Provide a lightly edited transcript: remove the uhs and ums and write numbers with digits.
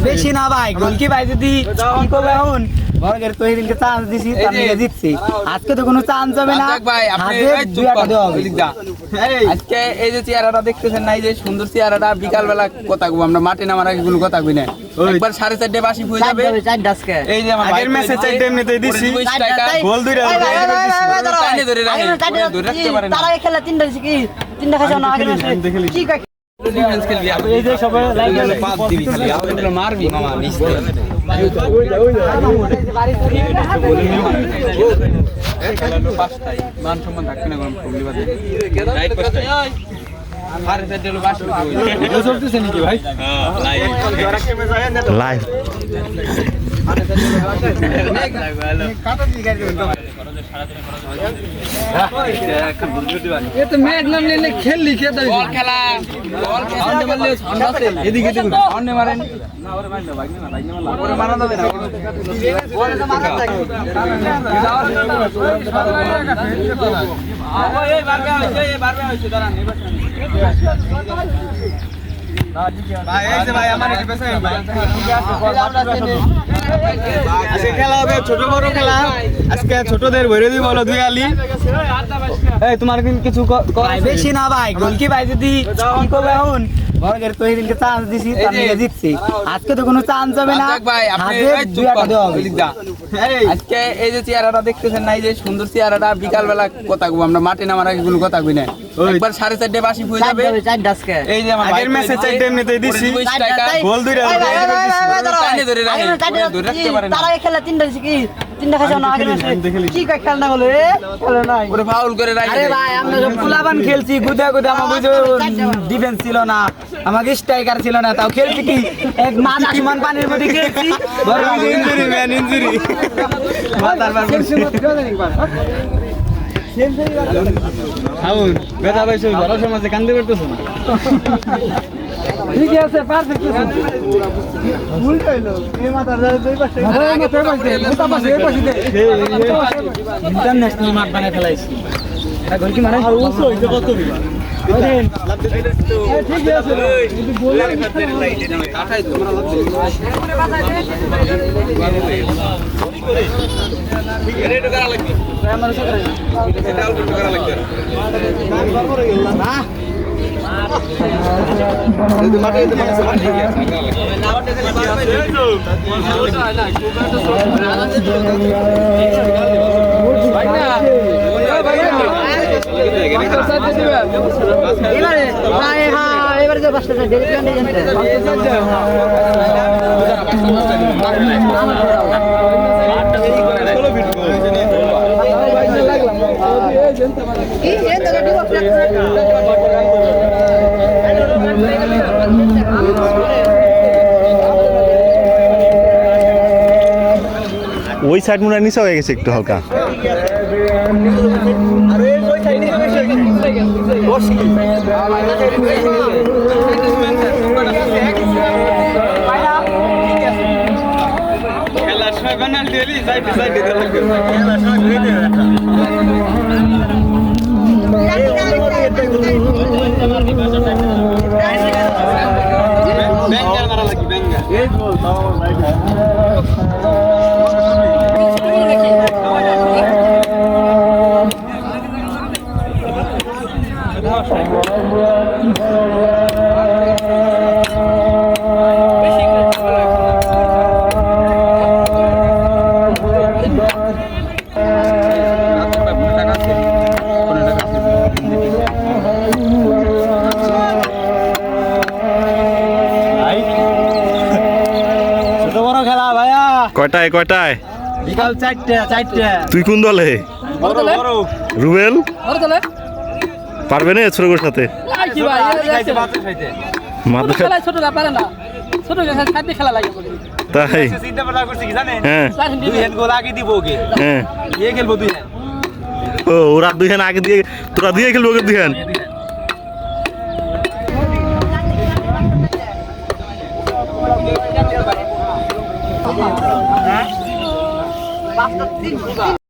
বেশি না ভাই, গোলকি ভাই যদি কি করবে এখন বর্গের তো এদিনকে চান্স দিছি তার নিয়ে জিতছি। আজকে তো কোনো চান্স হবে না ভাই, আপনি আজকে এই যে চেহারাটা দেখতেছেন না, এই যে সুন্দর চেহারাটা, বিকাল বেলা কথা কব আমরা, মাঠে নামার আগে কোনো কথা কই না। একবার 4:30 বাসি হয়ে যাবে। এই যে আমার আগের ম্যাচে 4 এমনিতেই দিছি, গোল দুইটা টাইনে ধরে রাখতে পারে না। তারা খেলা 3টা দিছি কি 3টা খাইছো না আগের ম্যাচে কি কয় ডিফেন্স খেলবি এই যে সবাই লাইক পাস দিবি খালি আপনি মারবি মামা নিচে খেলানো পাঁচটাই মান সম্মান থাকবে না কোন প্রবলেম আছে রাইট পাঁচটাই আর সাইড দিলো বাস হইলো চলতেছে নাকি ভাই লাইভ লাইভ কাটা দি গাড়ি তো ম্যাচ নাম নিলে খেললি কে দাও বল খেলা সামনে মারলে সামনে আছে এদিকে দেখুন সামনে মারেন না ওরে মার দাও ভাই না ওরে মারা যাবে না ওরে তো মারা থাকে এই বারবে হইছে দাঁড়ান ভাই এই যে ভাই আমার একটু পেছনে ভাই আজকে খেলা হবে ছোট বড় খেলা আজকে ছোটদের ভরে দিব বলো দুই আলি এই তোমার কিছু বেশি না ভাই, গোলকি ভাই যদি কি করবে এখন বর্গের তো এদিনকে চান্স দিছি তার নিয়ে জিতছি। আজকে তো কোনো চান্স হবে না ভাই, আপনি আজকে এই যে চেহারাটা দেখতেছেন না, এই যে সুন্দর চেহারাটা, বিকাল বেলা কথা কব আমরা, মাঠে নামার আগে কোনো কথা কই না। একবার 4:30 বাসি হয়ে যাবে। এই যে আমার আগের ম্যাচে 4 এমনিতেই দিছি, গোল দুইটা টাইনে ধরে রাখতে পারে না। তারা খেলা 3টা দিছি কি 3টা খাইছো না আগের ম্যাচে কি কয় খেলা না বলে খেলা নাই ওরে ফাউল করে রাখে। আরে ভাই আমরা সব ফুলাবান খেলছি, গুদা গুদা আমার বুঝো ডিফেন্স ছিল না, আমাকে স্ট্রাইকার ছিল না, তাও খেলছি কি এক মান সমান পানির মধ্যে খেলছি। বড় ইনজুরি ম্যান ইনজুরি মাথার বার ফাউল বেটা ভাই সব বড় সমাজে কান্দে করতেছ না। ঠিক আছে পারফেক্ট আছে উল্টো হলো এই মাথার দুই পাশে মাথার পাশে মোটা পাশে এই পাশে দে ইন্টারন্যাশনাল মাঠ বানায় ফেলাইছি আর গোলকি মানে আর উঁচু হইছে কত বিবা ঠিক আছে কিন্তু গোলের খাতে লাইটে না কাটাই তো আমরা লাগছে ঠিক রেড করা লাগবে আমার সাথে এটা আউট করা লাগবে না এই মাঠে এই মানে সব ঠিক আছে নাওতে থেকে পারবে ভাই না এবারে ভাই হ্যাঁ এবারে যে বাসটা ডেলি প্ল্যান নিয়ে যাচ্ছে ওই সাইড মনে হয় নিচে হয়ে গেছে একটু হালকা খেলার সময় পেনাল্টি হলি সাইডে সাইডে লাগবে খেলার সময় ধুই দে ব্যাঙ্গার মারা লাগি ব্যাঙ্গার এই বল তাও লাইট কয়টায় কয়টায় বিকাল 4টা তুই কোন দলে রুবেল পারবে না ছোটর সাথে তাই হ্যাঁ ও ওরা 2 হ্যান্ড আগে দিয়ে তোরা দিয়ে খেলবো 2 হ্যান্ড